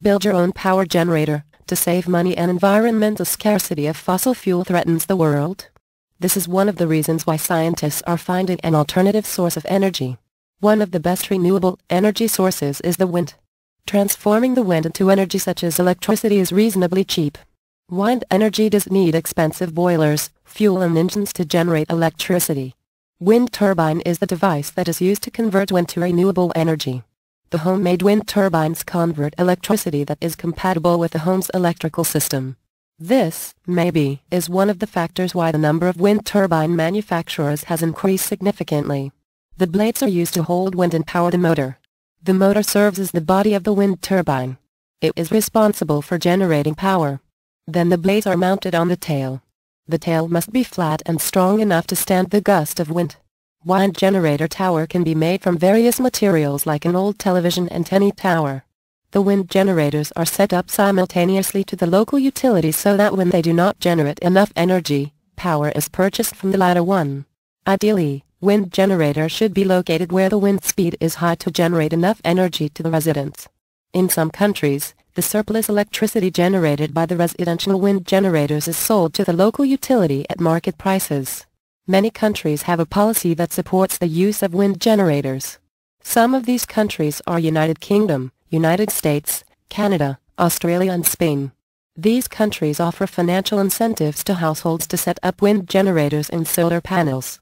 Build your own power generator to save money, and environmental scarcity of fossil fuel threatens the world. This is one of the reasons why scientists are finding an alternative source of energy. One of the best renewable energy sources is the wind. Transforming the wind into energy such as electricity is reasonably cheap. Wind energy doesn't need expensive boilers, fuel and engines to generate electricity. Wind turbine is the device that is used to convert wind to renewable energy. The homemade wind turbines convert electricity that is compatible with the home's electrical system. This, maybe, is one of the factors why the number of wind turbine manufacturers has increased significantly. The blades are used to hold wind and power the motor. The motor serves as the body of the wind turbine. It is responsible for generating power. Then the blades are mounted on the tail. The tail must be flat and strong enough to stand the gust of wind. Wind generator tower can be made from various materials like an old television antenna tower. The wind generators are set up simultaneously to the local utilities so that when they do not generate enough energy, power is purchased from the latter one. Ideally, wind generator should be located where the wind speed is high to generate enough energy to the residents. In some countries, the surplus electricity generated by the residential wind generators is sold to the local utility at market prices. Many countries have a policy that supports the use of wind generators. Some of these countries are United Kingdom, United States, Canada, Australia and Spain. These countries offer financial incentives to households to set up wind generators and solar panels.